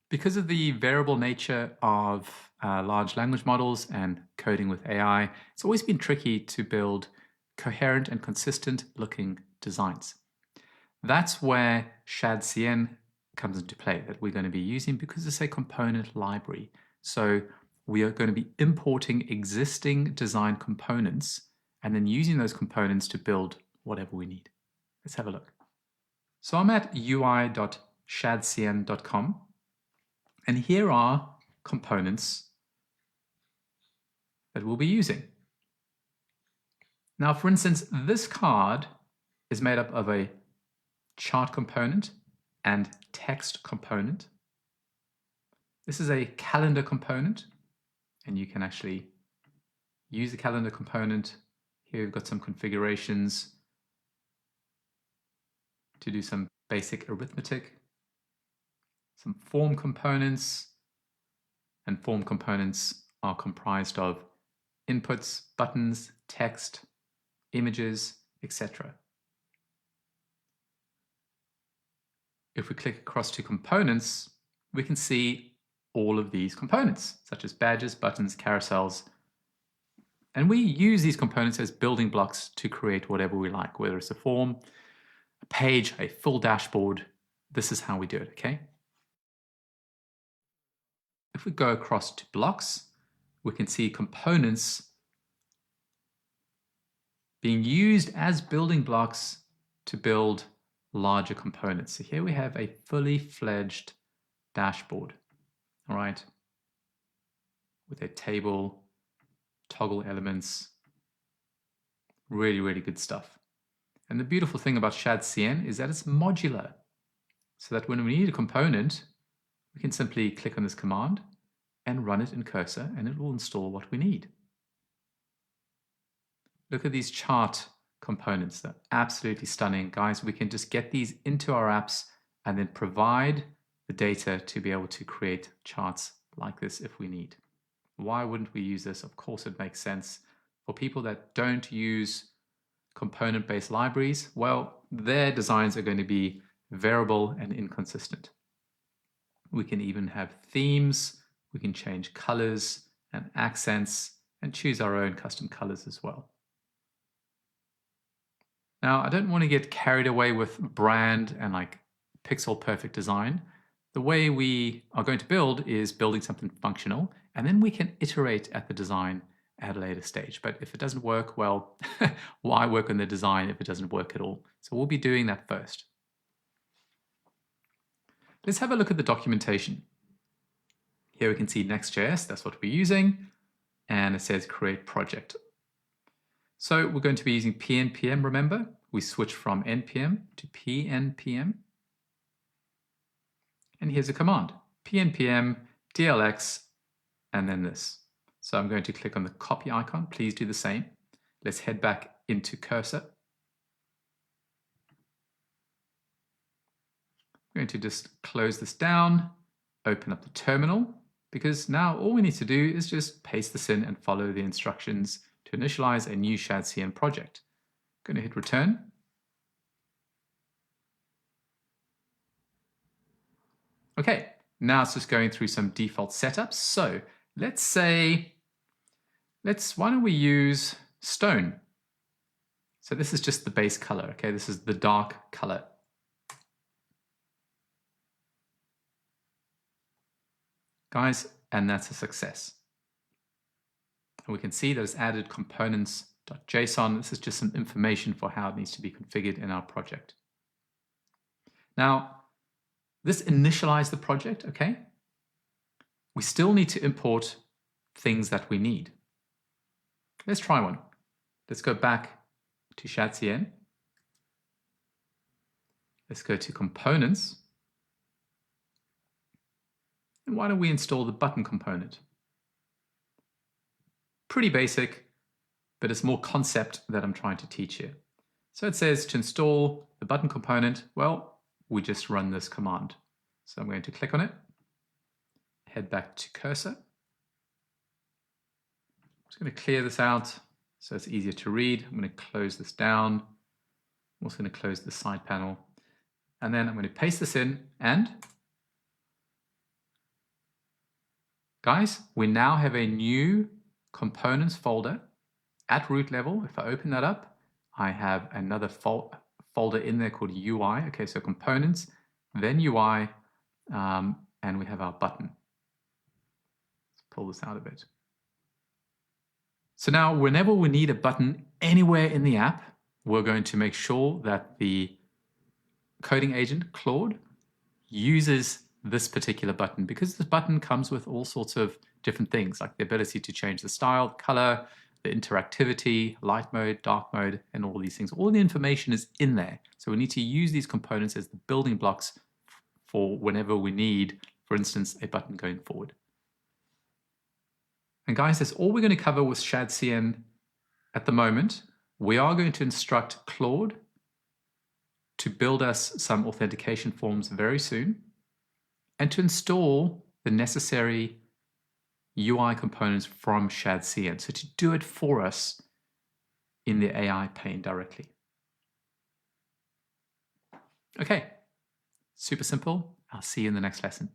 Because of the variable nature of large language models and coding with AI, it's always been tricky to build coherent and consistent looking designs. That's where Shadcn comes into play, that we're going to be using because it's a component library. So we are going to be importing existing design components and then using those components to build whatever we need. Let's have a look. So I'm at ui.shadcn.com. And here are components that we'll be using. Now, for instance, this card is made up of a chart component and text component. This is a calendar component, and you can actually use the calendar component. Here we've got some configurations to do some basic arithmetic. Some form components, and form components are comprised of inputs, buttons, text, images, etc. If we click across to components, we can see all of these components, such as badges, buttons, carousels, and we use these components as building blocks to create whatever we like, whether it's a form, a page, a full dashboard. This is how we do it, okay? If we go across to blocks, we can see components being used as building blocks to build larger components. So here we have a fully fledged dashboard, all right, with a table, toggle elements, really, really good stuff. And the beautiful thing about Shadcn is that it's modular, so that when we need a component, we can simply click on this command and run it in cursor, and it will install what we need. Look at these chart components. They're absolutely stunning. Guys, we can just get these into our apps and then provide the data to be able to create charts like this if we need. Why wouldn't we use this? Of course, it makes sense. For people that don't use component-based libraries, well, their designs are going to be variable and inconsistent. We can even have themes, we can change colors and accents and choose our own custom colors as well. Now, I don't want to get carried away with brand and like pixel perfect design. The way we are going to build is building something functional, and then we can iterate at the design at a later stage. But if it doesn't work, well, why work on the design if it doesn't work at all? So we'll be doing that first. Let's have a look at the documentation. Here we can see Next.js, that's what we're using, and it says create project. So we're going to be using pnpm, remember? We switch from npm to pnpm. And here's a command, pnpm dlx, and then this. So I'm going to click on the copy icon. Please do the same. Let's head back into cursor. I'm going to just close this down, open up the terminal, because now all we need to do is just paste this in and follow the instructions to initialize a new Shadcn project. I'm going to hit return. Okay, now it's just going through some default setups. So let's say, why don't we use stone? So this is just the base color, okay? This is the dark color. Guys, and that's a success. And we can see that it's added components.json. This is just some information for how it needs to be configured in our project. Now, this initialized the project, okay? We still need to import things that we need. Let's try one. Let's go back to Shadcn. Let's go to components. And why don't we install the button component? Pretty basic, but it's more concept that I'm trying to teach here. So it says to install the button component, well, we just run this command. So I'm going to click on it, head back to cursor. I'm just going to clear this out so it's easier to read. I'm going to close this down. I'm also going to close the side panel. And then I'm going to paste this in and Guys, we now have a new components folder at root level. If I open that up, I have another folder in there called UI. Okay, so components, then UI, and we have our button. Let's pull this out a bit. So now whenever we need a button anywhere in the app, we're going to make sure that the coding agent, Claude, uses this particular button, because this button comes with all sorts of different things, like the ability to change the style, color, the interactivity, light mode, dark mode, and all these things. All the information is in there. So we need to use these components as the building blocks for whenever we need, for instance, a button going forward. And guys, that's all we're going to cover with Shadcn at the moment. We are going to instruct Claude to build us some authentication forms very soon, and to install the necessary UI components from Shadcn. So to do it for us in the AI pane directly. Okay, super simple. I'll see you in the next lesson.